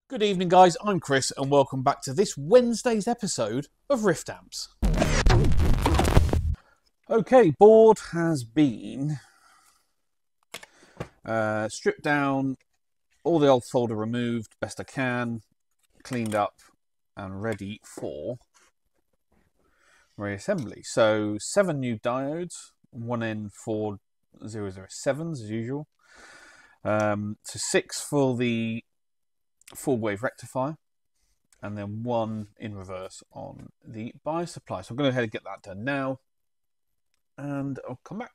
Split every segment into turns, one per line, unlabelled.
Good evening, guys. I'm Chris, and welcome back to this Wednesday's episode of Rift Amps. Okay, board has been stripped down, all the old solder removed, best I can, cleaned up, and ready for reassembly. So 7 new diodes, 1N4007s as usual. So 6 for the full wave rectifier, and then 1 in reverse on the bias supply. So I'm going to go ahead and get that done now, and I'll come back.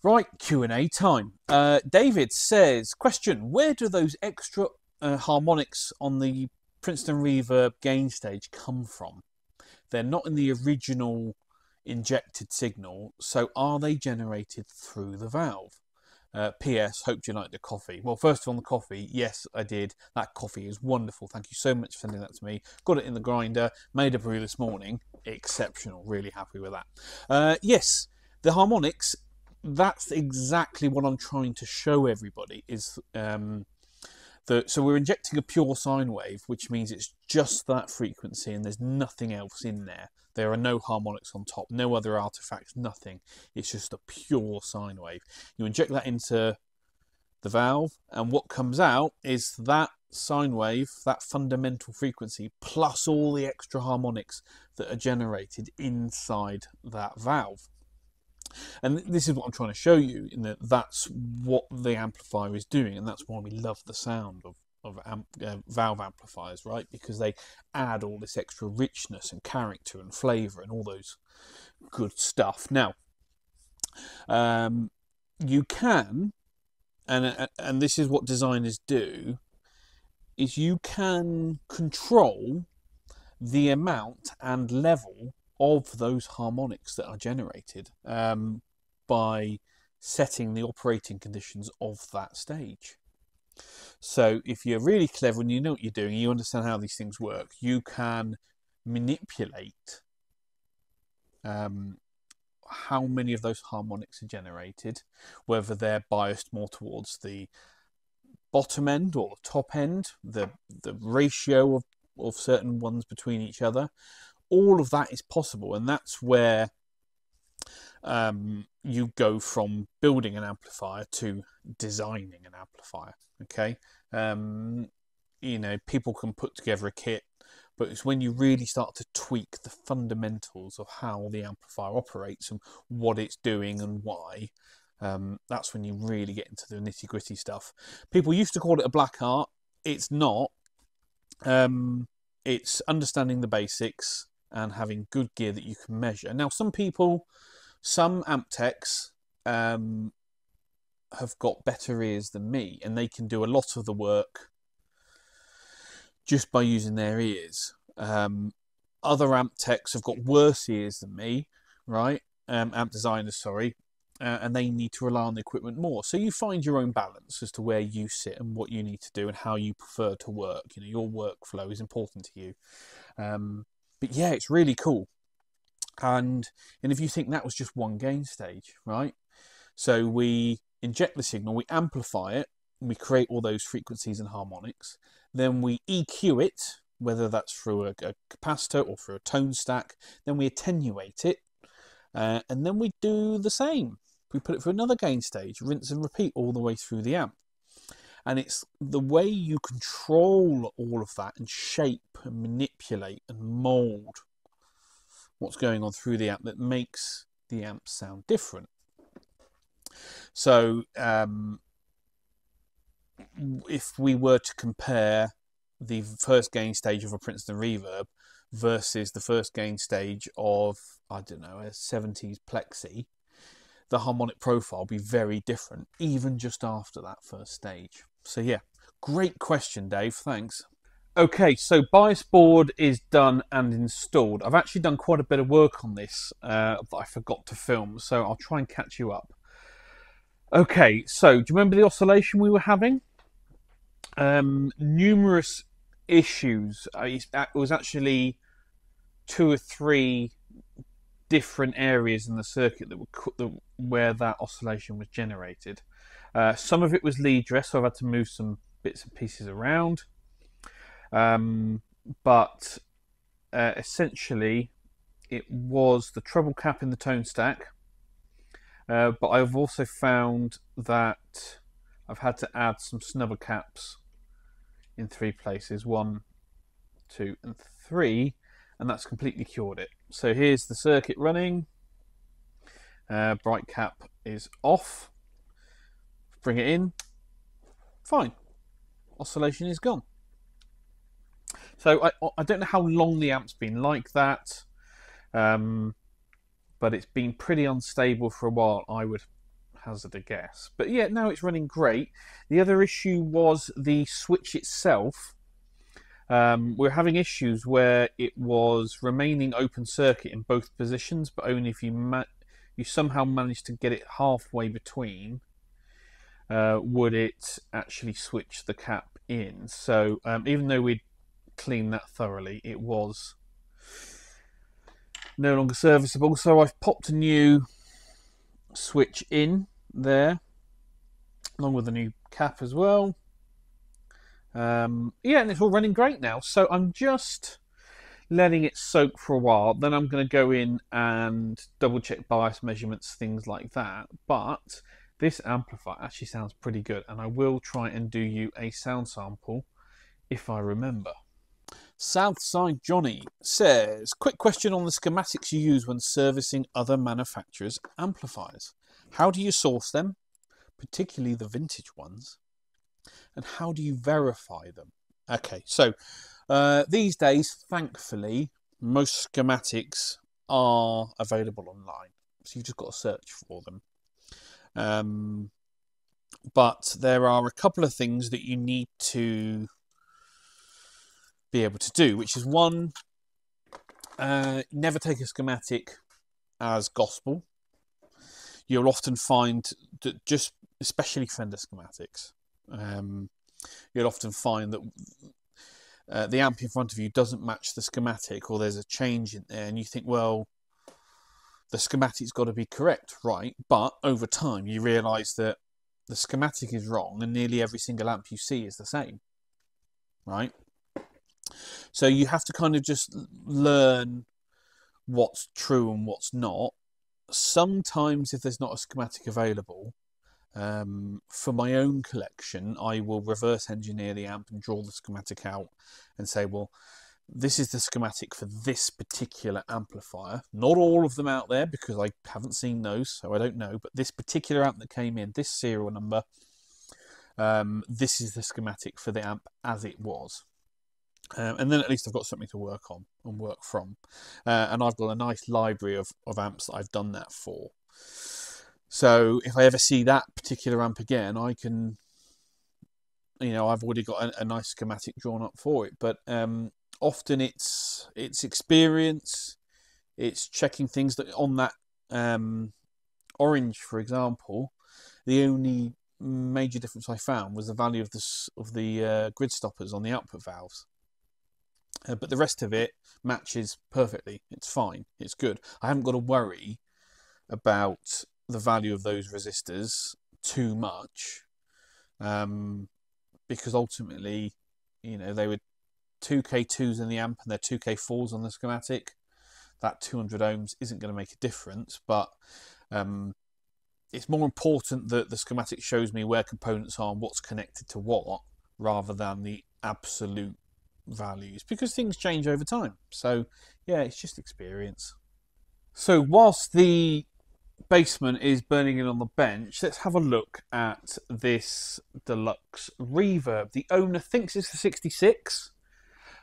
Right, Q&A time. David says, question, where do those extra harmonics on the Princeton Reverb gain stage come from? They're not in the original injected signal, so are they generated through the valve? P.S. Hope you liked the coffee. Well, first on the coffee, yes, I did. That coffee is wonderful. Thank you so much for sending that to me. Got it in the grinder, made a brew this morning. Exceptional. Really happy with that. Yes, the harmonics, that's exactly what I'm trying to show everybody. So we're injecting a pure sine wave, which means it's just that frequency and there's nothing else in there. There are no harmonics on top, no other artifacts, nothing. It's just a pure sine wave. You inject that into the valve, and what comes out is that sine wave, that fundamental frequency, plus all the extra harmonics that are generated inside that valve. And this is what I'm trying to show you, in that that's what the amplifier is doing, and that's why we love the sound of valve amplifiers, right? Because they add all this extra richness and character and flavour and all those good stuff. Now, you can, and this is what designers do, is you can control the amount and level of those harmonics that are generated by setting the operating conditions of that stage. So if you're really clever and you know what you're doing, you understand how these things work, you can manipulate how many of those harmonics are generated, whether they're biased more towards the bottom end or the top end, the ratio of certain ones between each other. All of that is possible, and that's where you go from building an amplifier to designing an amplifier. Okay, you know, people can put together a kit, but it's when you really start to tweak the fundamentals of how the amplifier operates and what it's doing and why. That's when you really get into the nitty-gritty stuff. People used to call it a black art. It's not. It's understanding the basics and having good gear that you can measure. Now, some amp techs have got better ears than me, and they can do a lot of the work just by using their ears. Other amp techs have got worse ears than me, right? Amp designers, sorry, and they need to rely on the equipment more. So you find your own balance as to where you sit and what you need to do and how you prefer to work. You know, your workflow is important to you. But yeah, it's really cool. And if you think that was just one gain stage, right? So we inject the signal, we amplify it, we create all those frequencies and harmonics. Then we EQ it, whether that's through a capacitor or through a tone stack. Then we attenuate it, and then we do the same. We put it through another gain stage, rinse and repeat all the way through the amp. And it's the way you control all of that and shape and manipulate and mould what's going on through the amp that makes the amp sound different. So if we were to compare the first gain stage of a Princeton Reverb versus the first gain stage of, I don't know, a 70s Plexi, the harmonic profile will be very different, even just after that first stage. So yeah, great question, Dave. Thanks. Okay, so bias board is done and installed. I've actually done quite a bit of work on this that I forgot to film, so I'll try and catch you up. Okay, so do you remember the oscillation we were having? Numerous issues. It was actually 2 or 3 different areas in the circuit where that oscillation was generated. Some of it was lead dress, so I've had to move some bits and pieces around. But essentially it was the treble cap in the tone stack. But I've also found that I've had to add some snubber caps in 3 places, 1, 2 and 3, and that's completely cured it. So here's the circuit running. Bright cap is off. Bring it in. Fine. Oscillation is gone. So I don't know how long the amp's been like that, but it's been pretty unstable for a while, I would hazard a guess. But yeah, now it's running great. The other issue was the switch itself. We're having issues where it was remaining open circuit in both positions, but only if you somehow managed to get it halfway between, would it actually switch the cap in. So even though we'd cleaned that thoroughly, it was no longer serviceable. So I've popped a new switch in there, along with a new cap as well. Yeah, and it's all running great now. So I'm just letting it soak for a while. Then I'm going to go in and double check bias measurements, things like that. But this amplifier actually sounds pretty good, and I will try and do you a sound sample if I remember. Southside Johnny says, quick question on the schematics you use when servicing other manufacturers' amplifiers. How do you source them, particularly the vintage ones? And how do you verify them? Okay, so these days, thankfully, most schematics are available online. So you've just got to search for them. But there are a couple of things that you need to be able to do, which is one, never take a schematic as gospel. You'll often find that, especially Fender schematics, you'll often find that the amp in front of you doesn't match the schematic, or there's a change in there, and you think, well, the schematic's got to be correct, right? But over time, you realise that the schematic is wrong, and nearly every single amp you see is the same, right? So you have to kind of just learn what's true and what's not. Sometimes if there's not a schematic available, for my own collection, I will reverse engineer the amp and draw the schematic out and say, well, this is the schematic for this particular amplifier. Not all of them out there, because I haven't seen those, so I don't know. But this particular amp that came in, this serial number, this is the schematic for the amp as it was. And then at least I've got something to work on and work from. And I've got a nice library of amps that I've done that for. So if I ever see that particular amp again, I can, I've already got a nice schematic drawn up for it. But often it's experience, it's checking things that on that orange, for example. The only major difference I found was the value of the grid stoppers on the output valves. But the rest of it matches perfectly. It's fine. It's good. I haven't got to worry about the value of those resistors too much, because ultimately, they were 2K2s in the amp and they're 2K4s on the schematic. That 200 ohms isn't going to make a difference, but it's more important that the schematic shows me where components are and what's connected to what, rather than the absolute values, because things change over time. So yeah, it's just experience. So whilst the basement is burning in on the bench, let's have a look at this Deluxe Reverb. The owner thinks it's the 66,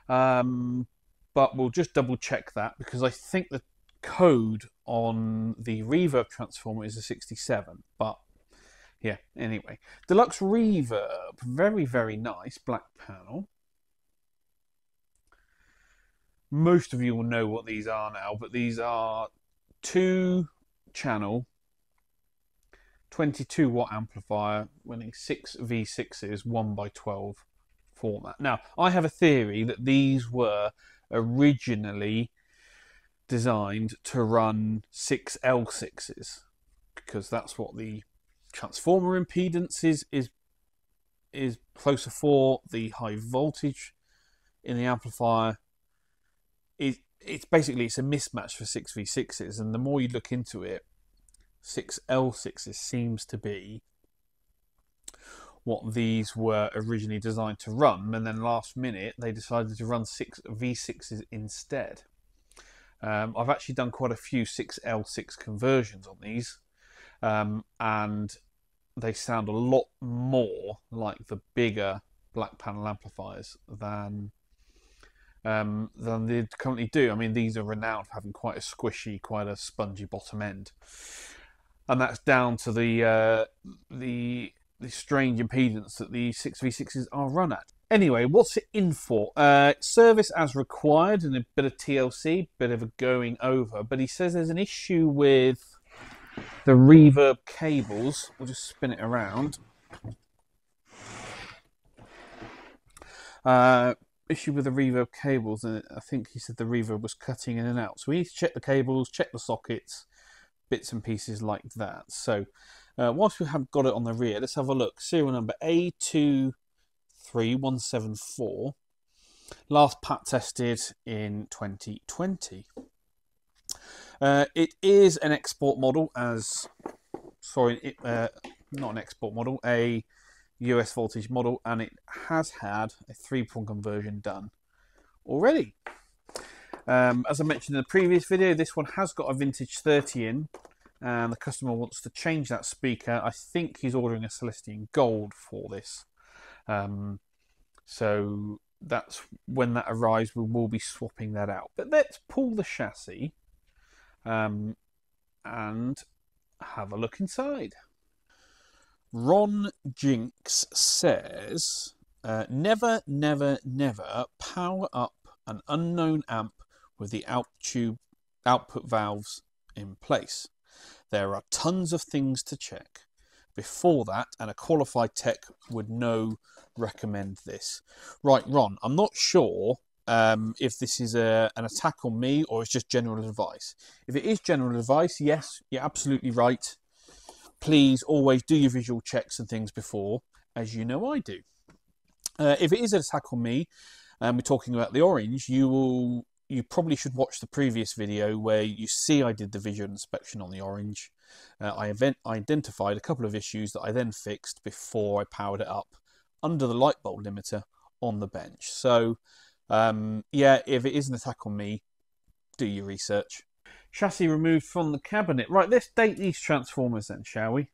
but we'll just double check that, because I think the code on the reverb transformer is a 67. But yeah, anyway, Deluxe Reverb, very, very nice black panel. Most of you will know what these are now, but these are 2-channel 22 watt amplifier running 6 V6s 1x12 format. Now, I have a theory that these were originally designed to run 6 L6s, because that's what the transformer impedance is closer for. The high voltage in the amplifier, it's basically it's a mismatch for 6v6s, and the more you look into it, 6L6s seems to be what these were originally designed to run, and then last minute they decided to run 6v6s instead. I've actually done quite a few 6L6 conversions on these, and they sound a lot more like the bigger black panel amplifiers than they currently do. I mean, these are renowned for having quite a squishy, quite a spongy bottom end, and that's down to the strange impedance that the 6v6s are run at. Anyway, what's it in for? Service as required and a bit of TLC, bit of a going over. But he says there's an issue with the reverb cables. We'll just spin it around. Issue with the reverb cables, and I think he said the reverb was cutting in and out. So we need to check the cables, check the sockets, bits and pieces like that. So whilst we haven't got it on the rear, let's have a look. Serial number A23174. Last pat tested in 2020. It is an export model not an export model, a US voltage model, and it has had a 3-prong conversion done already. As I mentioned in the previous video, this one has got a vintage 30 in, and the customer wants to change that speaker. I think he's ordering a Celestian Gold for this. So that's when that arrives, we will be swapping that out. But let's pull the chassis and have a look inside. Ron Jinx says, never, never, never power up an unknown amp with the output valves in place. There are tons of things to check. Before that, and a qualified tech would recommend this. Right, Ron, I'm not sure if this is an attack on me or it's just general advice. If it is general advice, yes, you're absolutely right. Please always do your visual checks and things before, as you know I do. If it is an attack on me, and we're talking about the orange, you probably should watch the previous video where you see I did the visual inspection on the orange. I identified a couple of issues that I then fixed before I powered it up under the light bulb limiter on the bench. So, yeah, if it is an attack on me, do your research. Chassis removed from the cabinet. Right, let's date these transformers then, shall we?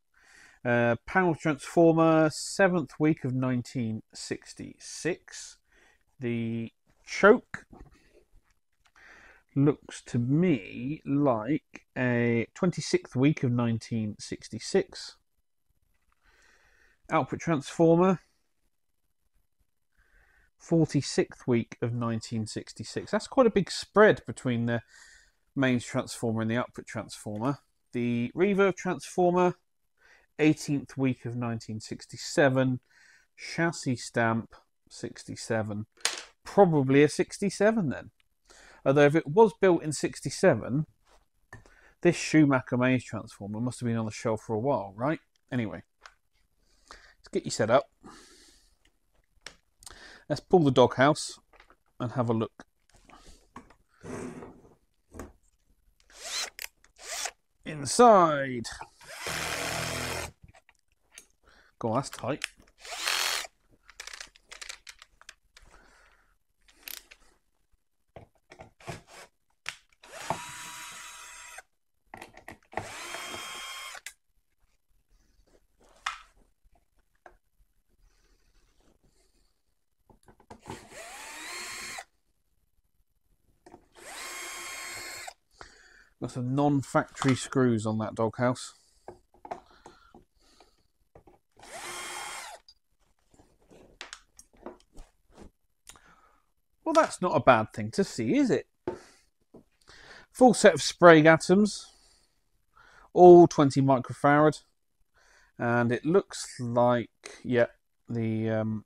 Panel transformer, 7th week of 1966. The choke looks to me like a 26th week of 1966. Output transformer, 46th week of 1966. That's quite a big spread between the mains transformer and the output transformer. The reverb transformer, 18th week of 1967. Chassis stamp, 67. Probably a 67 then. Although if it was built in 67, this Schumacher mains transformer must have been on the shelf for a while, right? Anyway, let's get you set up. Let's pull the doghouse and have a look. Inside. Go on, that's tight. Got some non-factory screws on that doghouse. Well, that's not a bad thing to see, is it? Full set of Sprague atoms, all 20 microfarad, and it looks like, yeah, the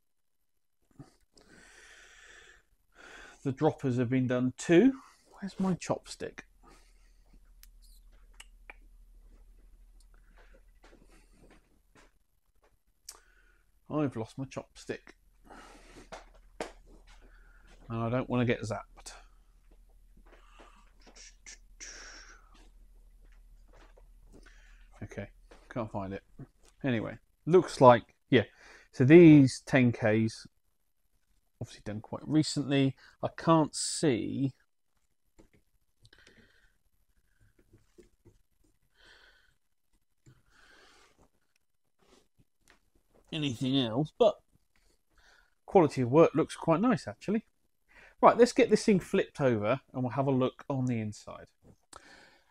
droppers have been done too. Where's my chopstick? I've lost my chopstick. and I don't want to get zapped. Okay, can't find it. Anyway, looks like, yeah. So these 10Ks, obviously done quite recently. I can't see anything else, but quality of work looks quite nice actually. Right, let's get this thing flipped over and we'll have a look on the inside.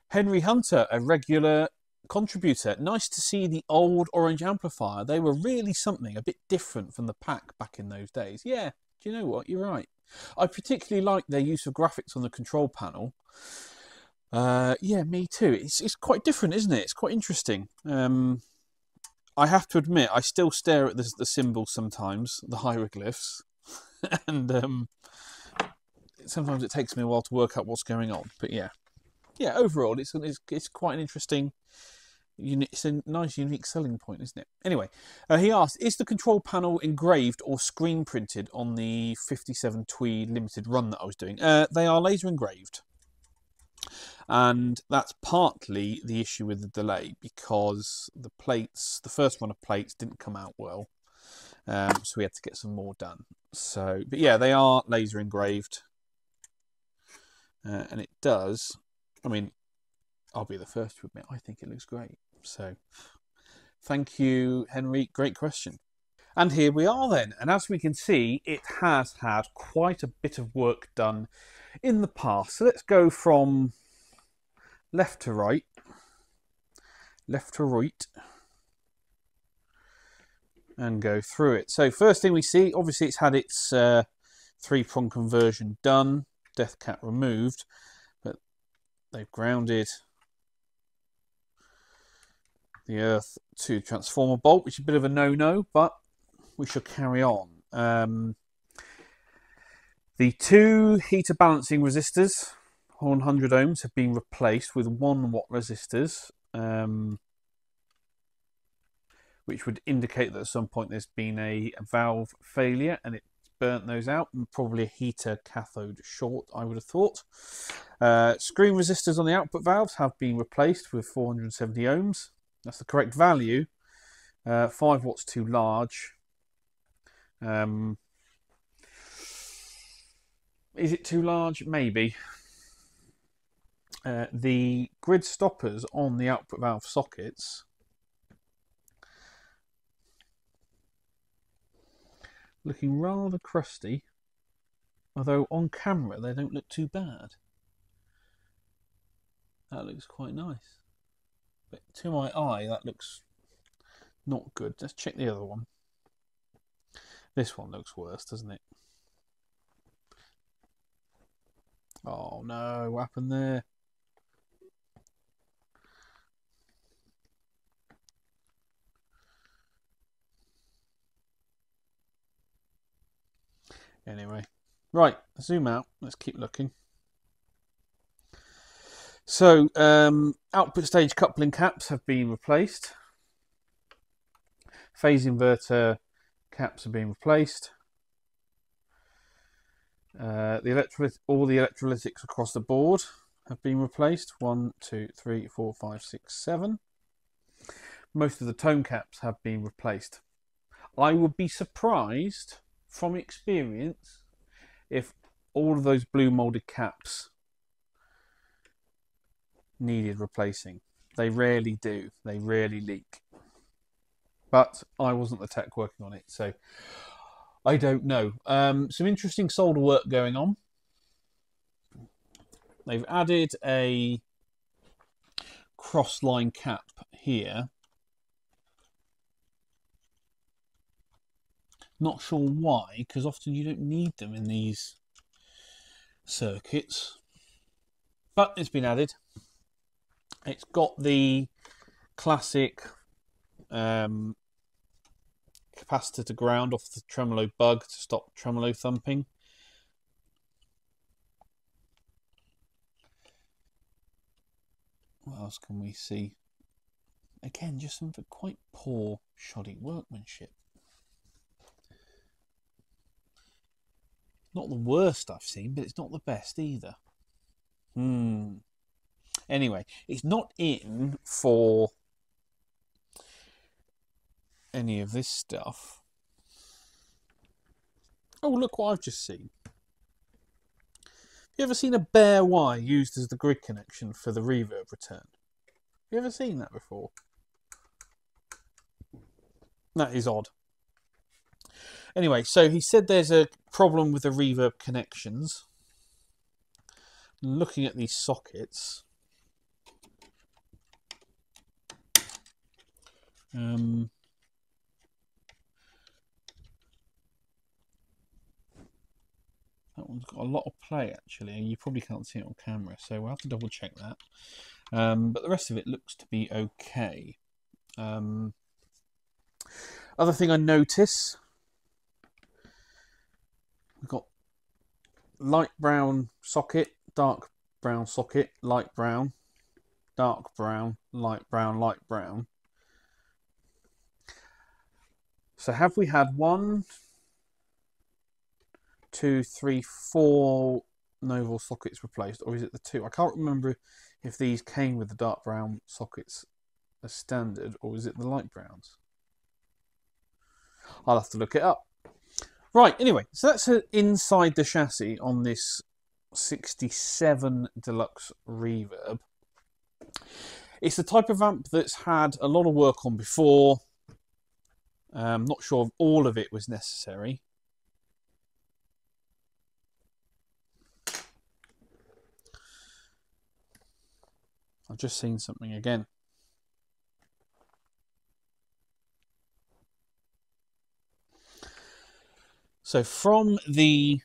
Henry Hunter, a regular contributor. Nice to see the old orange amplifier. They were really something, a bit different from the pack back in those days. Yeah, do you know what? You're right. I particularly like their use of graphics on the control panel. Yeah, me too. It's quite different, isn't it? It's quite interesting. I have to admit, I still stare at the symbols sometimes, the hieroglyphs, and sometimes it takes me a while to work out what's going on. But yeah, overall, it's quite an interesting. It's a nice, unique selling point, isn't it? Anyway, he asked, is the control panel engraved or screen printed on the 57 Tweed limited run that I was doing? They are laser engraved. And that's partly the issue with the delay, because the plates, the first run of plates didn't come out well. So we had to get some more done. So, but yeah, they are laser engraved. And it does, I mean, I'll be the first to admit, I think it looks great. So thank you, Henry. Great question. And here we are then. And as we can see, it has had quite a bit of work done in the past. So let's go from left to right, and go through it. So first thing we see, obviously it's had its 3-prong conversion done, death cap removed, but they've grounded the earth to transformer bolt, which is a bit of a no-no, but we shall carry on. The 2 heater balancing resistors, 100 ohms, have been replaced with 1 watt resistors, which would indicate that at some point there's been a valve failure and it's burnt those out, and probably a heater cathode short, I would have thought. Screen resistors on the output valves have been replaced with 470 ohms. That's the correct value. 5 watts too large. Is it too large? Maybe. The grid stoppers on the output valve sockets looking rather crusty, although on camera they don't look too bad. That looks quite nice, but to my eye that looks not good. Let's check the other one. This one looks worse, doesn't it? Oh no, what happened there? Anyway, right, zoom out. Let's keep looking. So, output stage coupling caps have been replaced. Phase inverter caps have been replaced. All the electrolytics across the board have been replaced. 1, 2, 3, 4, 5, 6, 7. Most of the tone caps have been replaced. I would be surprised, from experience, if all of those blue molded caps needed replacing. They rarely do. They rarely leak. But I wasn't the tech working on it, so I don't know. Some interesting solder work going on. They've added a cross-line cap here. Not sure why, because often you don't need them in these circuits. But it's been added. It's got the classic capacitor to ground off the tremolo bug to stop tremolo thumping. What else can we see? Again, just some quite poor, shoddy workmanship. Not the worst I've seen, but it's not the best either. Anyway, it's not in for any of this stuff. Oh, look what I've just seen. You ever seen a bare wire used as the grid connection for the reverb return? You ever seen that before? That is odd. Anyway, so he said there's a problem with the reverb connections. Looking at these sockets, that one's got a lot of play actually, and you probably can't see it on camera, so we'll have to double check that. But the rest of it looks to be okay. Other thing I notice, we've got light brown socket, dark brown socket, light brown, dark brown, light brown, light brown. So have we had 1, 2, 3, 4 Novel sockets replaced, or is it the 2? I can't remember if these came with the dark brown sockets as standard, or is it the light browns? I'll have to look it up. Right, anyway, so that's inside the chassis on this 67 Deluxe Reverb. It's the type of amp that's had a lot of work on before. I'm not sure if all of it was necessary. I've just seen something again. So from the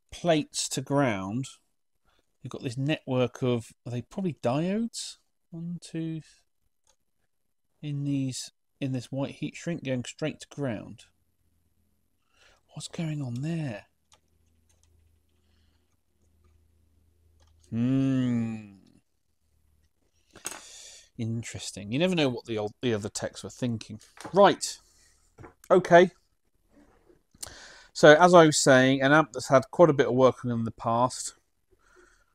plates to ground, you've got this network of, are they probably diodes? 1, 2, in this white heat shrink going straight to ground. What's going on there? Interesting. You never know what the other techs were thinking. Right. Okay. So as I was saying, an amp that's had quite a bit of work on in the past.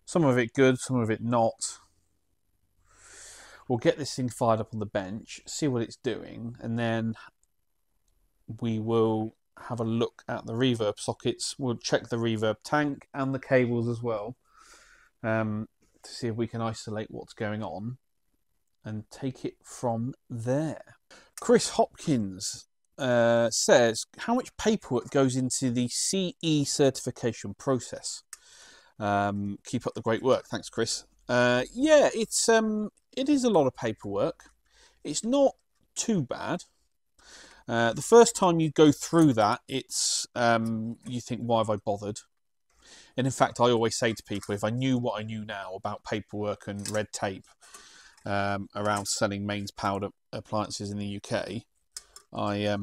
Some of it good, some of it not. We'll get this thing fired up on the bench, see what it's doing, and then we will have a look at the reverb sockets. We'll check the reverb tank and the cables as well, to see if we can isolate what's going on and take it from there. Chris Hopkins says, how much paperwork goes into the CE certification process? Keep up the great work. Thanks, Chris. Yeah, it is a lot of paperwork. It's not too bad. The first time you go through that, it's you think, why have I bothered? And in fact, I always say to people, if I knew what I knew now about paperwork and red tape around selling mains powered appliances in the UK, I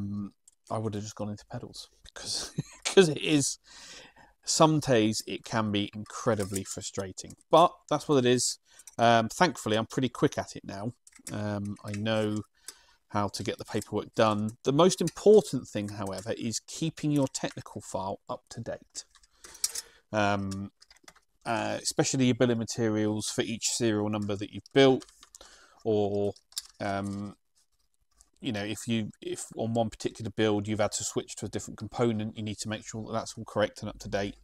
would have just gone into pedals, because it is, some days it can be incredibly frustrating, but that's what it is. Thankfully, I'm pretty quick at it now. I know how to get the paperwork done. The most important thing, however, is keeping your technical file up to date. Especially your bill of materials for each serial number that you've built, or you know, if on one particular build you've had to switch to a different component, you need to make sure that that's all correct and up to date.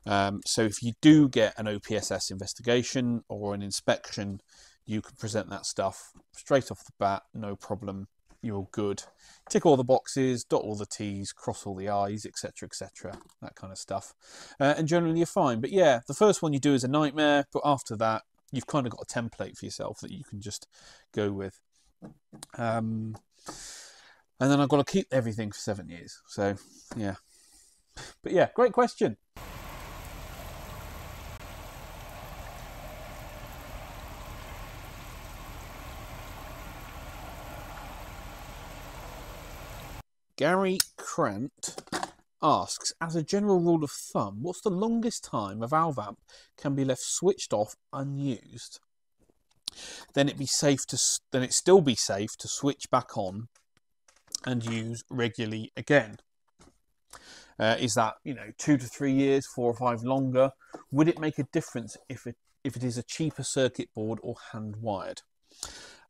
So if you do get an OPSS investigation or an inspection, you can present that stuff straight off the bat, no problem. You're all good. Tick all the boxes, dot all the T's, cross all the I's, etc., etc., that kind of stuff. And generally you're fine. But yeah, the first one you do is a nightmare, but after that, you've kind of got a template for yourself that you can just go with. And then I've got to keep everything for 7 years. So yeah. But yeah, great question. Gary Krant asks, as a general rule of thumb, what's the longest time a valve amp can be left switched off unused? Then it'd still be safe to switch back on and use regularly again. Is that, 2 to 3 years, 4 or 5 longer? Would it make a difference if it is a cheaper circuit board or hand wired?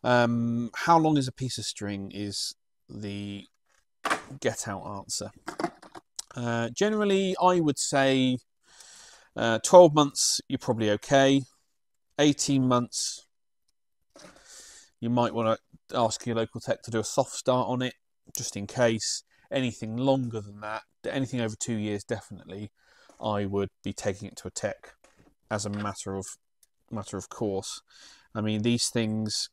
How long is a piece of string is the get out answer. Generally, I would say 12 months, you're probably okay. 18 months, you might want to ask your local tech to do a soft start on it, just in case. Anything longer than that, anything over 2 years, definitely, I would be taking it to a tech as a matter of course. I mean, these things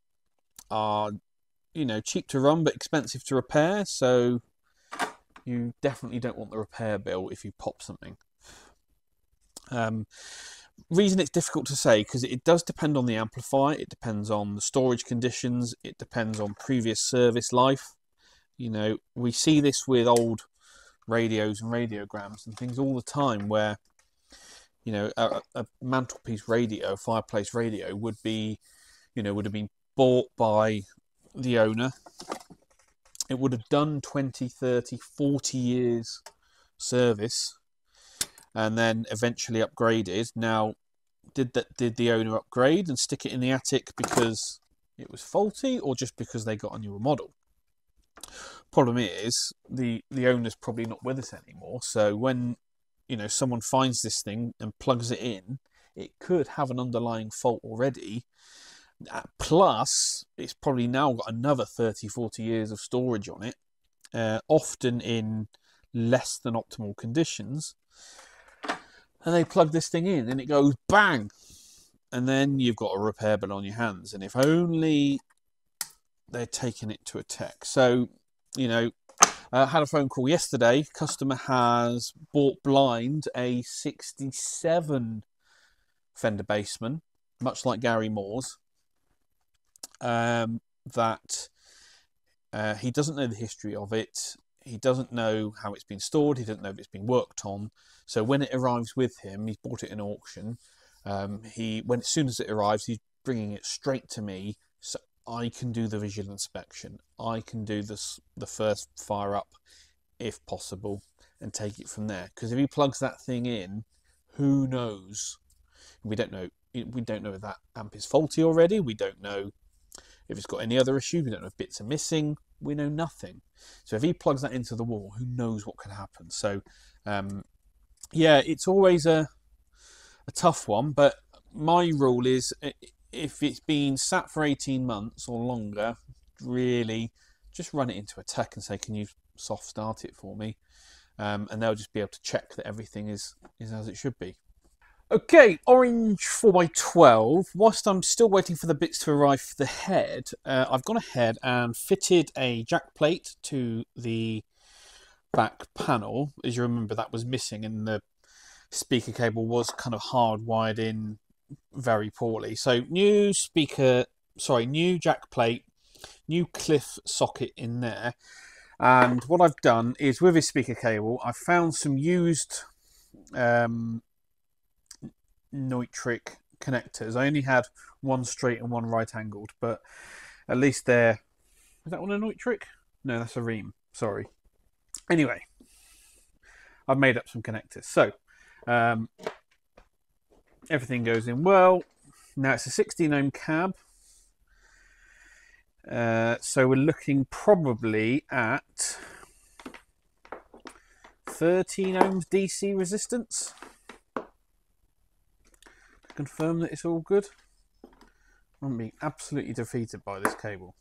are, cheap to run but expensive to repair, so you definitely don't want the repair bill if you pop something. Reason it's difficult to say, because it does depend on the amplifier, it depends on the storage conditions, it depends on previous service life. We see this with old radios and radiograms and things all the time where, a mantelpiece radio, fireplace radio would have been bought by the owner. It would have done 20, 30, 40 years service and then eventually upgraded. Now, did the owner upgrade and stick it in the attic because it was faulty or just because they got a newer model? Problem is, the owner's probably not with us anymore, so when someone finds this thing and plugs it in, it could have an underlying fault already, plus it's probably now got another 30-40 years of storage on it, often in less than optimal conditions, and they plug this thing in and it goes bang, and then you've got a repair bill on your hands. And if only they're taking it to a tech. So I had a phone call yesterday. Customer has bought blind a 67 Fender Bassman, much like Gary Moore's, that he doesn't know the history of it. He doesn't know how it's been stored. He doesn't know if it's been worked on. So when it arrives with him, he's bought it in auction. As soon as it arrives, he's bringing it straight to me. So I can do the visual inspection. I can do the first fire up, if possible, and take it from there. Because if he plugs that thing in, who knows? We don't know. We don't know if that amp is faulty already. We don't know if it's got any other issue. We don't know if bits are missing. We know nothing. So if he plugs that into the wall, who knows what can happen? So, yeah, it's always a tough one. But my rule is, if it's been sat for 18 months or longer, really just run it into a tech and say, can you soft start it for me? And they'll just be able to check that everything is as it should be. Okay, orange 4x12. Whilst I'm still waiting for the bits to arrive for the head, I've gone ahead and fitted a jack plate to the back panel. As you remember, that was missing and the speaker cable was kind of hardwired in very poorly. So new jack plate, new cliff socket in there. And what I've done is, with his speaker cable, I've found some used nitric connectors. I only had one straight and one right angled, but at least they're... Is that one a nitric? No, that's a ream. Sorry. Anyway, I've made up some connectors. So, everything goes in well. Now it's a 16 ohm cab. So we're looking probably at 13 ohms DC resistance. Confirm that it's all good. I'm being absolutely defeated by this cable.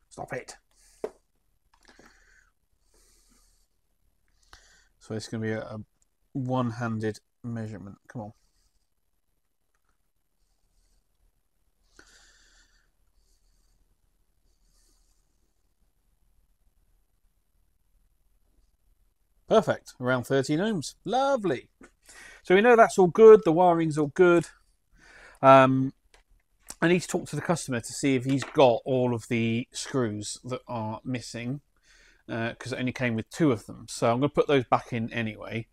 Stop it. So it's going to be a one-handed measurement. Come on. Perfect. Around 13 ohms. Lovely. So we know that's all good. The wiring's all good. I need to talk to the customer to see if he's got all of the screws that are missing, because it only came with 2 of them. So I'm going to put those back in anyway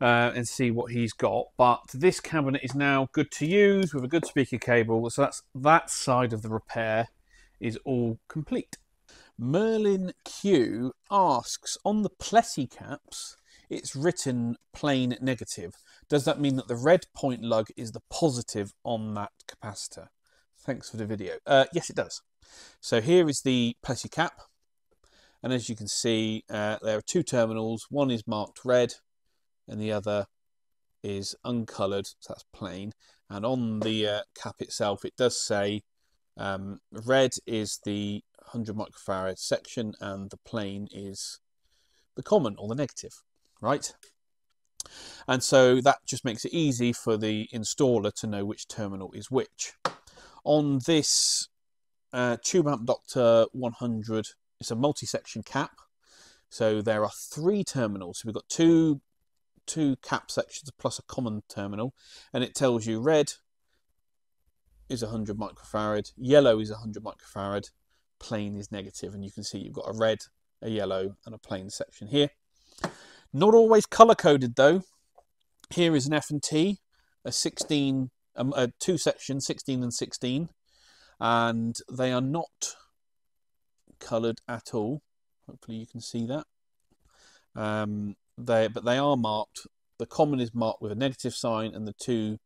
and see what he's got. But this cabinet is now good to use with a good speaker cable. So that side of the repair is all complete. Merlin Q asks, on the Plessy caps, it's written plain negative. Does that mean that the red point lug is the positive on that capacitor? Thanks for the video. Yes, it does. So here is the Plessy cap. And as you can see, there are two terminals. One is marked red and the other is uncoloured, so that's plain. And on the cap itself, it does say red is the 100 microfarad section and the plain is the common or the negative, right? And so that just makes it easy for the installer to know which terminal is which. On this Tube Amp Doctor 100, it's a multi-section cap. So there are 3 terminals. So we've got two cap sections plus a common terminal, and it tells you red is 100 microfarad, yellow is 100 microfarad, plain is negative, and you can see you've got a red, a yellow, and a plain section here. Not always color coded though. Here is an F&T, a 16, a 2-section, 16 and 16, and they are not coloured at all. Hopefully you can see that. But they are marked. The common is marked with a negative sign, and the 2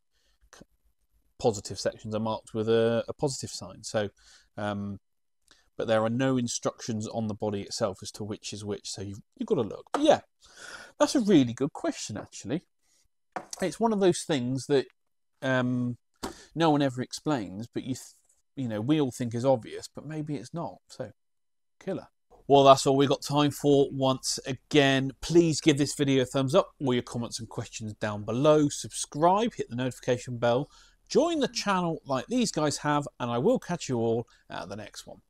positive sections are marked with a positive sign. So, but there are no instructions on the body itself as to which is which. So you've got to look. But yeah, that's a really good question. Actually, it's one of those things that no one ever explains, but you know, we all think is obvious, but maybe it's not. So, killer. Well, that's all we've got time for once again. Please give this video a thumbs up, all your comments and questions down below. Subscribe, hit the notification bell, join the channel like these guys have, and I will catch you all at the next one.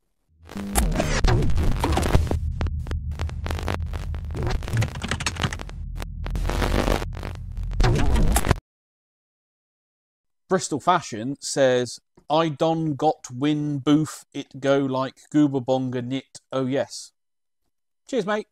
Bristol Fashion says, I done got win booth, it go like goober bonga knit, oh yes. Cheers, mate.